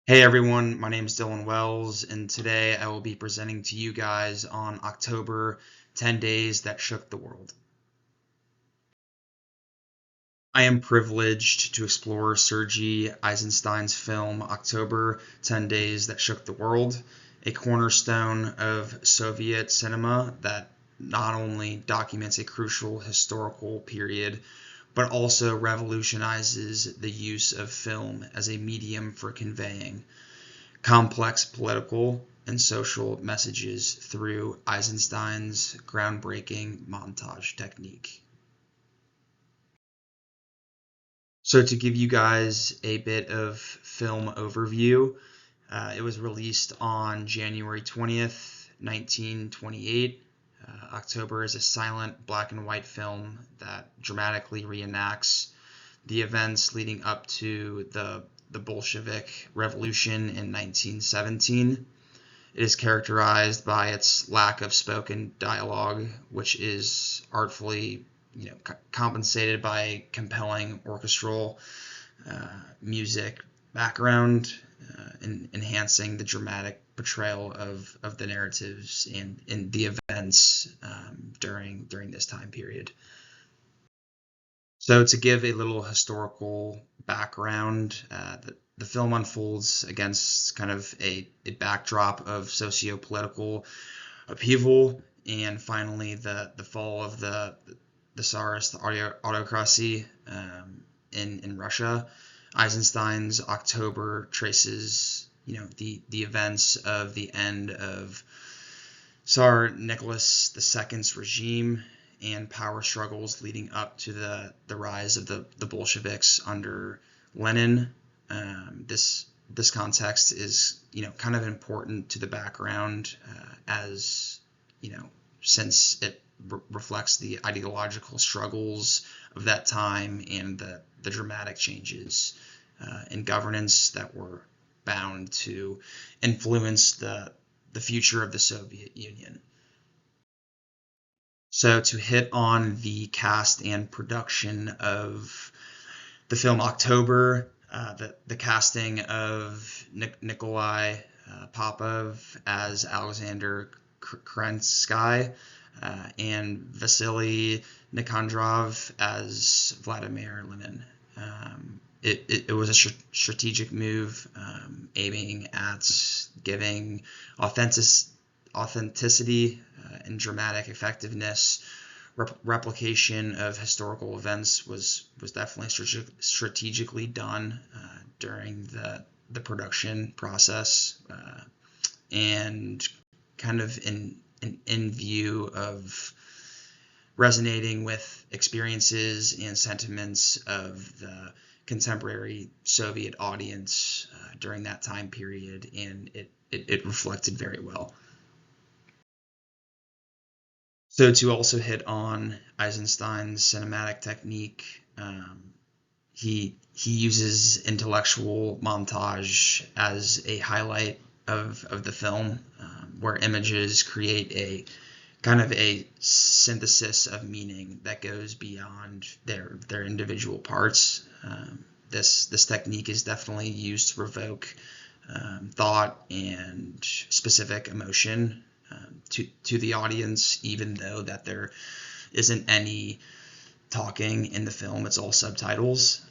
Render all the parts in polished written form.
Hey everyone, my name is Dylan Wells, and today I will be presenting to you guys on October 10 Days That Shook the World. I am privileged to explore Sergei Eisenstein's film October 10 Days That Shook the World, a cornerstone of Soviet cinema that not only documents a crucial historical period, but also revolutionizes the use of film as a medium for conveying complex political and social messages through Eisenstein's groundbreaking montage technique. So, to give you guys a bit of film overview, it was released on January 20th, 1928. October is a silent black and white film that dramatically reenacts the events leading up to the Bolshevik Revolution in 1917. It is characterized by its lack of spoken dialogue, which is artfully, compensated by compelling orchestral music background, enhancing the dramatic portrayal of the narratives and the events during this time period. So, to give a little historical background, the film unfolds against kind of a backdrop of socio-political upheaval, and finally the fall of the Tsarist autocracy in Russia. Eisenstein's October traces, the events of the end of Tsar Nicholas II's regime and power struggles leading up to the rise of the Bolsheviks under Lenin. This context is kind of important to the background as since it reflects the ideological struggles of that time and the dramatic changes in governance that were bound to influence the future of the Soviet Union. So, to hit on the cast and production of the film October, the casting of Nikolai Popov as Alexander Kerensky and Vasily Nikondrav as Vladimir Lenin. It was a strategic move aiming at giving authenticity and dramatic effectiveness. Replication of historical events was definitely strategically done during the production process, and kind of in view of resonating with experiences and sentiments of the contemporary Soviet audience during that time period, and it reflected very well. So, to also hit on Eisenstein's cinematic technique, he uses intellectual montage as a highlight of the film, where images create a kind of a synthesis of meaning that goes beyond their individual parts. This technique is definitely used to provoke thought and specific emotion to the audience, even though that there isn't any talking in the film. It's all subtitles.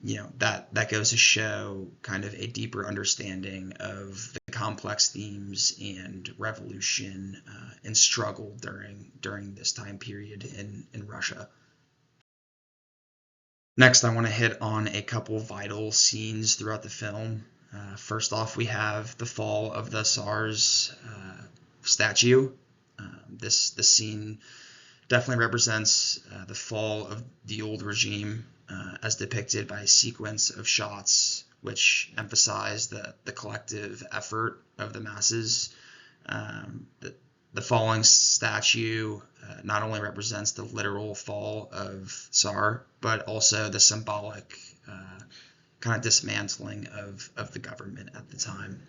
That goes to show kind of a deeper understanding of the complex themes and revolution and struggle during this time period in Russia. Next, I want to hit on a couple vital scenes throughout the film. First off, we have the fall of the Tsar's statue. This scene definitely represents the fall of the old regime, as depicted by a sequence of shots which emphasize the collective effort of the masses. The falling statue not only represents the literal fall of Tsar, but also the symbolic kind of dismantling of the government at the time.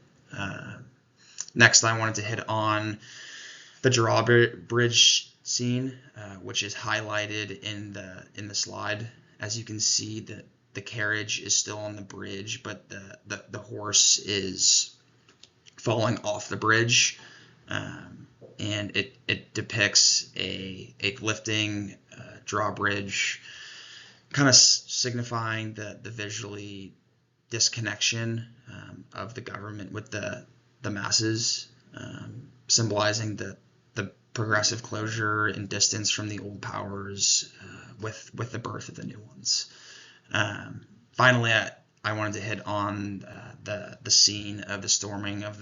Next, I wanted to hit on the drawbridge scene, which is highlighted in the slide. As you can see, the the carriage is still on the bridge, but the horse is falling off the bridge. And it depicts a lifting drawbridge, kind of signifying the visually disconnection of the government with the masses, symbolizing the progressive closure and distance from the old powers with the birth of the new ones. Finally, I wanted to hit on the scene of the storming of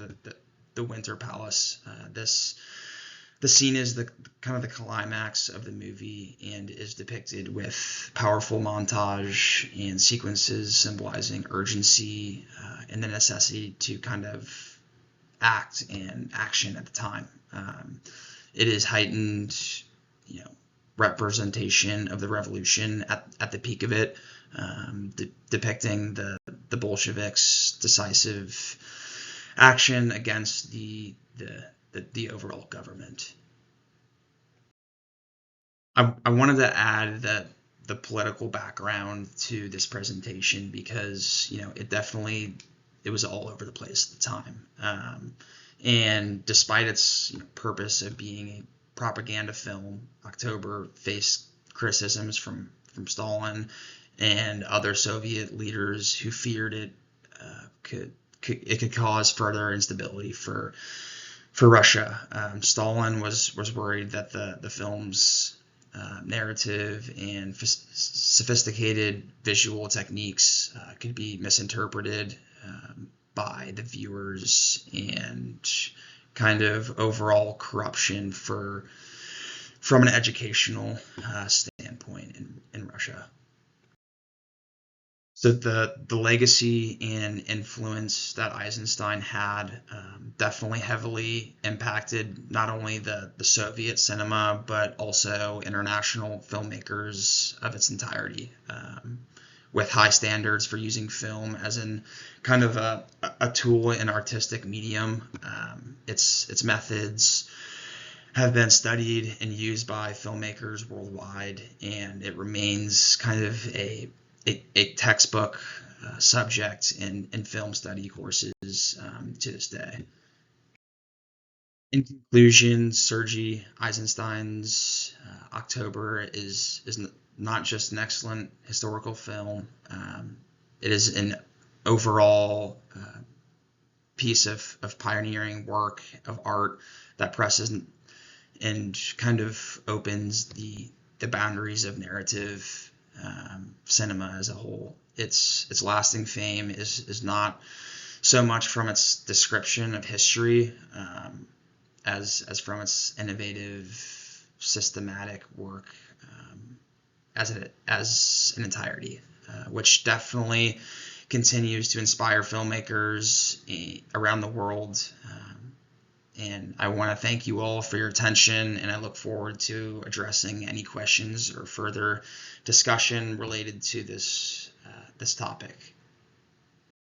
the Winter Palace. The scene is the kind of the climax of the movie and is depicted with powerful montage and sequences symbolizing urgency and the necessity to kind of act and action at the time. It is heightened, representation of the revolution at the peak of it, depicting the Bolsheviks' decisive action against the overall government. I wanted to add the political background to this presentation because it was all over the place at the time. And despite its purpose of being a propaganda film, October faced criticisms from Stalin and other Soviet leaders who feared it could cause further instability for Russia. Stalin was worried that the film's narrative and sophisticated visual techniques could be misinterpreted by the viewers, and kind of overall corruption from an educational standpoint in Russia. So the legacy and influence that Eisenstein had definitely heavily impacted not only the Soviet cinema, but also international filmmakers of its entirety, with high standards for using film as in kind of a tool in artistic medium. Its methods have been studied and used by filmmakers worldwide, and it remains kind of a textbook subject in film study courses to this day. In conclusion, Sergei Eisenstein's October is not just an excellent historical film. It is an overall piece of pioneering work of art that presses and kind of opens the boundaries of narrative cinema as a whole. Its lasting fame is not so much from its description of history as from its innovative, systematic work as an entirety, which definitely continues to inspire filmmakers around the world. And I want to thank you all for your attention, and I look forward to addressing any questions or further discussion related to this topic.